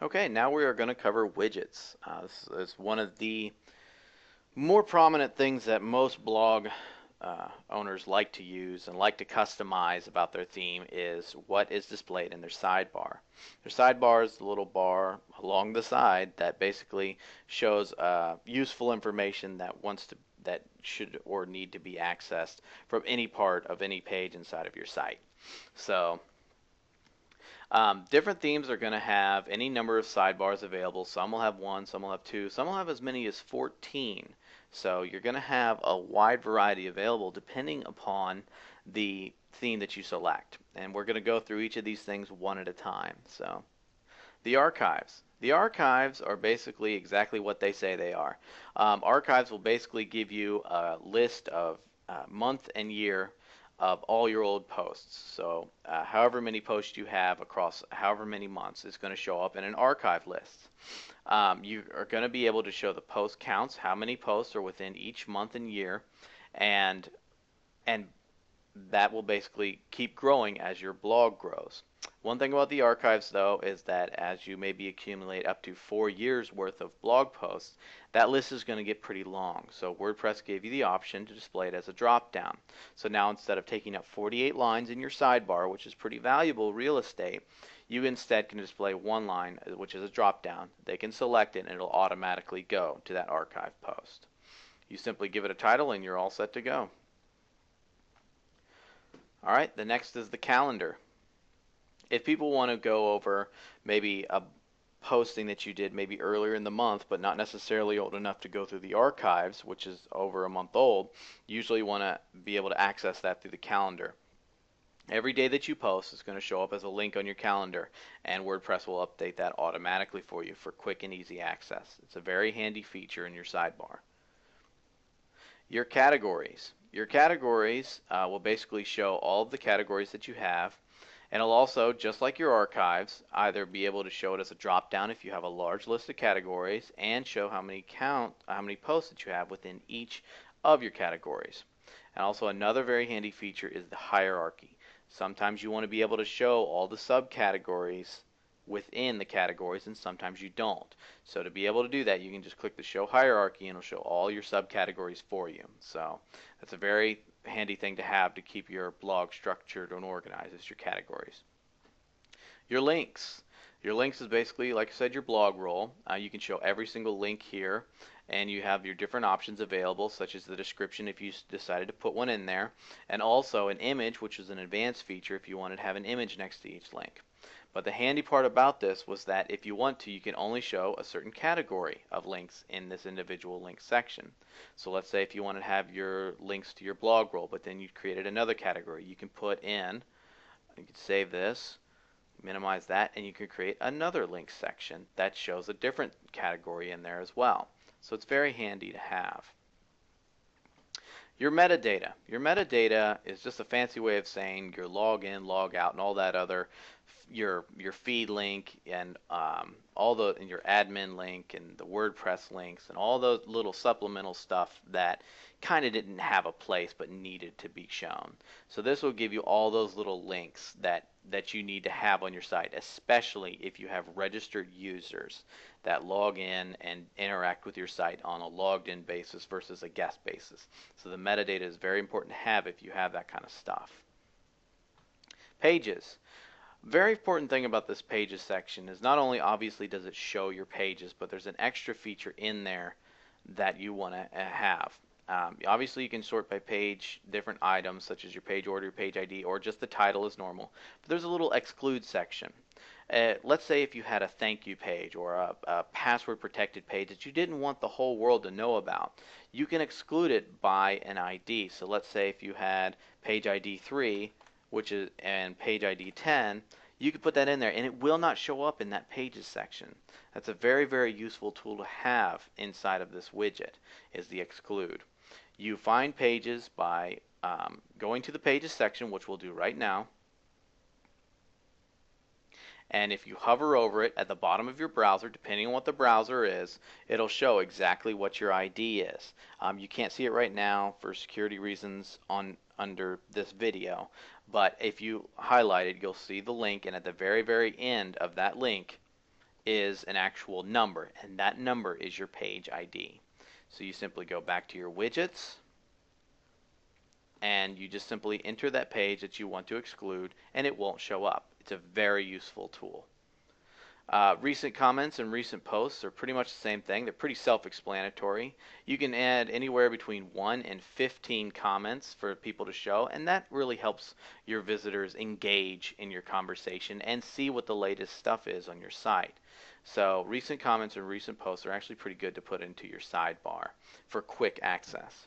Okay, now we are going to cover widgets. This is one of the more prominent things that most blog owners like to use and like to customize about their theme is what is displayed in their sidebar. Their sidebar is the little bar along the side that basically shows useful information that should or need to be accessed from any part of any page inside of your site. So different themes are going to have any number of sidebars available. Some will have one, some will have two, some will have as many as 14. So you're going to have a wide variety available depending upon the theme that you select. And we're going to go through each of these things one at a time. So the archives. The archives are basically exactly what they say they are. Archives will basically give you a list of month and year of all your old posts. So however many posts you have across however many months is going to show up in an archive list. You are going to be able to show the post counts, how many posts are within each month and year, and and that will basically keep growing as your blog grows. One thing about the archives, though, is that as you maybe accumulate up to 4 years worth of blog posts, that list is going to get pretty long. So WordPress gave you the option to display it as a drop down. So now instead of taking up 48 lines in your sidebar, which is pretty valuable real estate, you instead can display one line, which is a drop down. They can select it and it'll automatically go to that archive post. You simply give it a title and you're all set to go. All right, the next is the calendar. If people want to go over maybe a posting that you did maybe earlier in the month, but not necessarily old enough to go through the archives, which is over a month old, you usually want to be able to access that through the calendar. Every day that you post is going to show up as a link on your calendar, and WordPress will update that automatically for you for quick and easy access. It's a very handy feature in your sidebar. Your categories. Your categories will basically show all of the categories that you have, and it'll also, just like your archives, either be able to show it as a drop down if you have a large list of categories, and show how many posts that you have within each of your categories. And also another very handy feature is the hierarchy. Sometimes you want to be able to show all the subcategories within the categories, and sometimes you don't. So to be able to do that, you can just click the show hierarchy and it'll show all your subcategories for you. So that's a very handy thing to have to keep your blog structured and organized, is your categories. Your links. Your links is basically, like I said, your blog roll. You can show every single link here, and you have your different options available, such as the description if you decided to put one in there, and also an image, which is an advanced feature if you wanted to have an image next to each link. But the handy part about this was that if you want to, you can only show a certain category of links in this individual link section. So let's say if you want to have your links to your blog roll, but then you created another category, you can put in, you can save this, minimize that, and you can create another link section that shows a different category in there as well. So it's very handy to have. Your metadata. Your metadata is just a fancy way of saying your login, log out, and all that other, your feed link and and your admin link and the WordPress links and all those little supplemental stuff that kind of didn't have a place but needed to be shown. So this will give you all those little links that you need to have on your site, especially if you have registered users that log in and interact with your site on a logged in basis versus a guest basis. So the metadata is very important to have if you have that kind of stuff. Pages. Very important thing about this pages section is not only obviously does it show your pages, but there's an extra feature in there that you want to have. Obviously you can sort by page different items such as your page order, your page ID, or just the title as normal. But there's a little exclude section. Let's say if you had a thank you page or a password protected page that you didn't want the whole world to know about, you can exclude it by an ID. So let's say if you had page ID 3 and page ID 10, you could put that in there and it will not show up in that pages section. That's a very, very useful tool to have inside of this widget, is the exclude. You find pages by going to the pages section, which we'll do right now. And if you hover over it at the bottom of your browser, depending on what the browser is, it'll show exactly what your ID is. You can't see it right now for security reasons under this video, but if you highlight it, you'll see the link, and at the very, very end of that link is an actual number, and that number is your page ID. So you simply go back to your widgets, and you just simply enter that page that you want to exclude, and it won't show up. It's a very useful tool. Recent comments and recent posts are pretty much the same thing. They're pretty self-explanatory. You can add anywhere between 1 and 15 comments for people to show, and that really helps your visitors engage in your conversation and see what the latest stuff is on your site. So recent comments and recent posts are actually pretty good to put into your sidebar for quick access.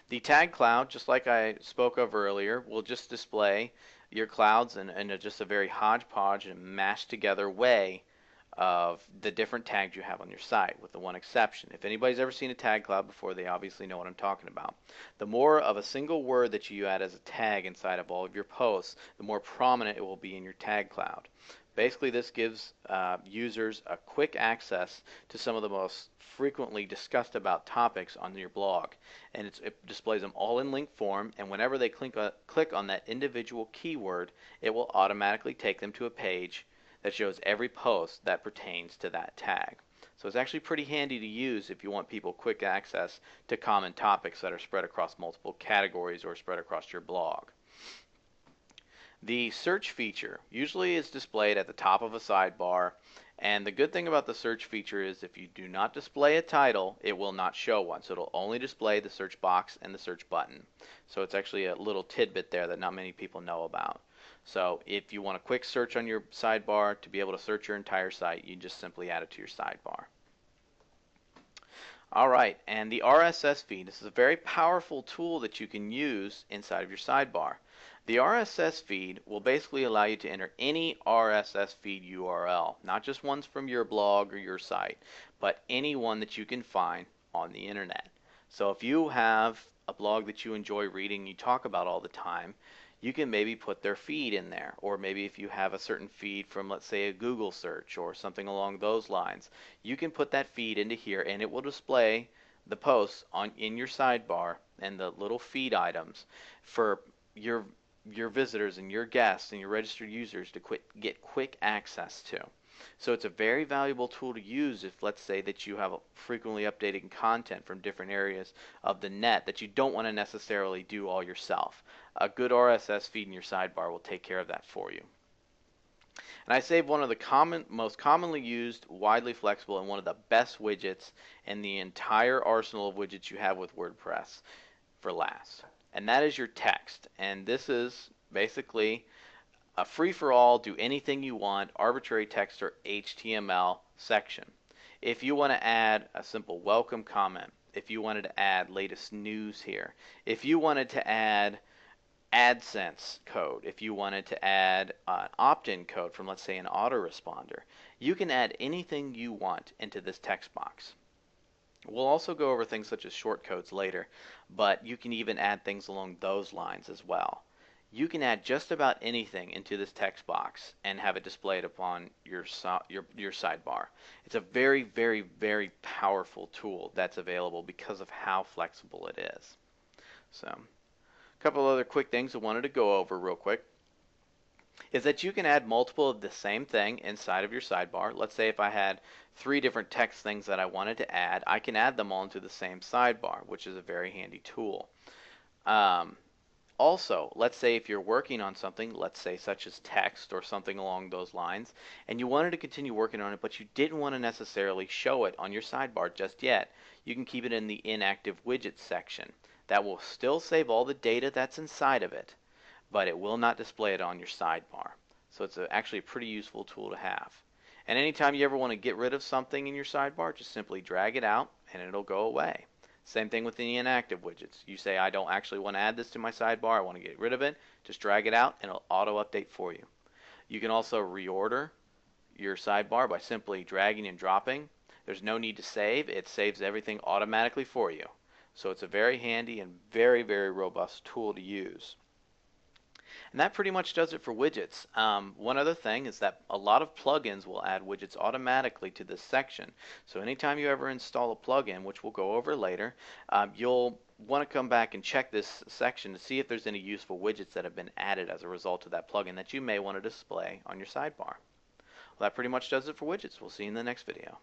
The tag cloud, just like I spoke of earlier, will just display your clouds in just a very hodgepodge and mashed together way of the different tags you have on your site, with the one exception. If anybody's ever seen a tag cloud before, they obviously know what I'm talking about. The more of a single word that you add as a tag inside of all of your posts, the more prominent it will be in your tag cloud. Basically, this gives users a quick access to some of the most frequently discussed about topics on your blog, and it displays them all in link form, and whenever they click on that individual keyword, it will automatically take them to a page that shows every post that pertains to that tag. So it's actually pretty handy to use if you want people quick access to common topics that are spread across multiple categories or spread across your blog. The search feature usually is displayed at the top of a sidebar, and the good thing about the search feature is if you do not display a title, it will not show one. So it'll only display the search box and the search button. So it's actually a little tidbit there that not many people know about. So if you want a quick search on your sidebar to be able to search your entire site, you just simply add it to your sidebar. Alright, and the RSS feed. This is a very powerful tool that you can use inside of your sidebar. The RSS feed will basically allow you to enter any RSS feed URL, not just ones from your blog or your site, but any one that you can find on the internet. So if you have a blog that you enjoy reading, you talk about all the time, you can maybe put their feed in there. Or maybe if you have a certain feed from, let's say, a Google search or something along those lines, you can put that feed into here and it will display the posts in your sidebar and the little feed items for your visitors and your guests and your registered users to get quick access to. So it's a very valuable tool to use if, let's say, that you have frequently updating content from different areas of the net that you don't want to necessarily do all yourself. A good RSS feed in your sidebar will take care of that for you. And I saved one of the most commonly used, widely flexible, and one of the best widgets in the entire arsenal of widgets you have with WordPress for last. And that is your text. And this is basically a free-for-all, do anything you want, arbitrary text or HTML section. If you want to add a simple welcome comment, if you wanted to add latest news here, if you wanted to add AdSense code, if you wanted to add an opt-in code from, let's say, an autoresponder, you can add anything you want into this text box. We'll also go over things such as shortcodes later, but you can even add things along those lines as well. You can add just about anything into this text box and have it displayed upon your sidebar. It's a very, very, very powerful tool that's available because of how flexible it is. So, a couple other quick things I wanted to go over real quick is that you can add multiple of the same thing inside of your sidebar. Let's say if I had 3 different text things that I wanted to add, I can add them all into the same sidebar, which is a very handy tool. Also, let's say if you're working on something, let's say such as text or something along those lines, and you wanted to continue working on it, but you didn't want to necessarily show it on your sidebar just yet, you can keep it in the inactive widgets section. That will still save all the data that's inside of it, but it will not display it on your sidebar. So it's actually a pretty useful tool to have. And anytime you ever want to get rid of something in your sidebar, just simply drag it out and it'll go away. Same thing with the inactive widgets. You say, I don't actually want to add this to my sidebar, I want to get rid of it, just drag it out and it'll auto update for you. You can also reorder your sidebar by simply dragging and dropping. There's no need to save, it saves everything automatically for you. So it's a very handy and very, very robust tool to use. And that pretty much does it for widgets. One other thing is that a lot of plugins will add widgets automatically to this section. So anytime you ever install a plugin, which we'll go over later, you'll want to come back and check this section to see if there's any useful widgets that have been added as a result of that plugin that you may want to display on your sidebar. that pretty much does it for widgets. We'll see you in the next video.